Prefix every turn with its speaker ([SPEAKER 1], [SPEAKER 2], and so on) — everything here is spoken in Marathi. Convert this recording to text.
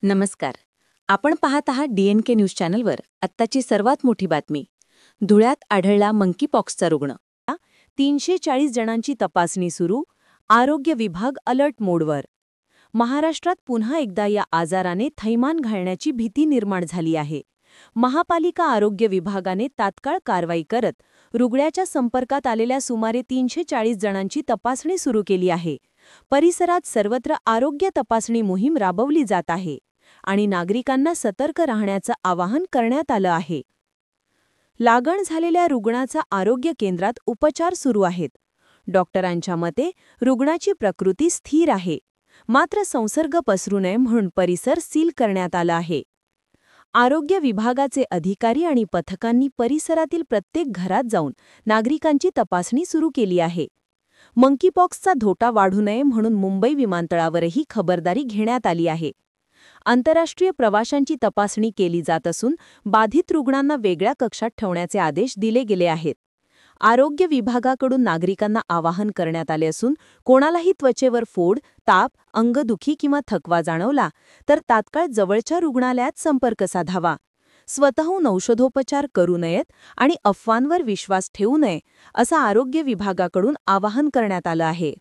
[SPEAKER 1] नमस्कार. आपण पाहत आहात DNK न्यूज चॅनलवर आत्ताची सर्वात मोठी बातमी. धुळ्यात आढळला मंकीपॉक्सचा रुग्ण. 340 जणांची तपासणी सुरू. आरोग्य विभाग अलर्ट मोडवर. महाराष्ट्रात पुन्हा एकदा या आजाराने थैमान घालण्याची भीती निर्माण झाली आहे. महापालिका आरोग्य विभागाने तात्काळ कारवाई करत रुग्णाच्या संपर्कात आलेल्या सुमारे 340 जणांची तपासणी सुरू केली आहे. परिसरात सर्वत्र आरोग्य तपासणी मोहीम राबवली जात आहे आणि नागरिकांना सतर्क राहण्याचं आवाहन करण्यात आलं आहे. लागण झालेल्या रुग्णाचा आरोग्य केंद्रात उपचार सुरू आहेत. डॉक्टरांच्या मते रुग्णाची प्रकृती स्थिर आहे, मात्र संसर्ग पसरू नये म्हणून परिसर सील करण्यात आला आहे. आरोग्य विभागाचे अधिकारी आणि पथकांनी परिसरातील प्रत्येक घरात जाऊन नागरिकांची तपासणी सुरू केली आहे. मंकीपॉक्सचा धोका वाढू नये म्हणून मुंबई विमानतळावरही खबरदारी घेण्यात आली आहे. आंतरराष्ट्रीय प्रवाशांची तपासणी केली जात असून बाधित रुग्णांना वेगळ्या कक्षात ठेवण्याचे आदेश दिले गेले आहेत. आरोग्य विभागाकडून नागरिकांना आवाहन करण्यात आले असून कोणालाही त्वचेवर फोड, ताप, अंगदुखी किंवा थकवा जाणवला तर तात्काळ जवळच्या रुग्णालयात संपर्क साधावा. स्वतःहून औषधोपचार करू नयेत आणि अफवांवर विश्वास ठेवू नये असं आरोग्य विभागाकडून आवाहन करण्यात आलं आहे.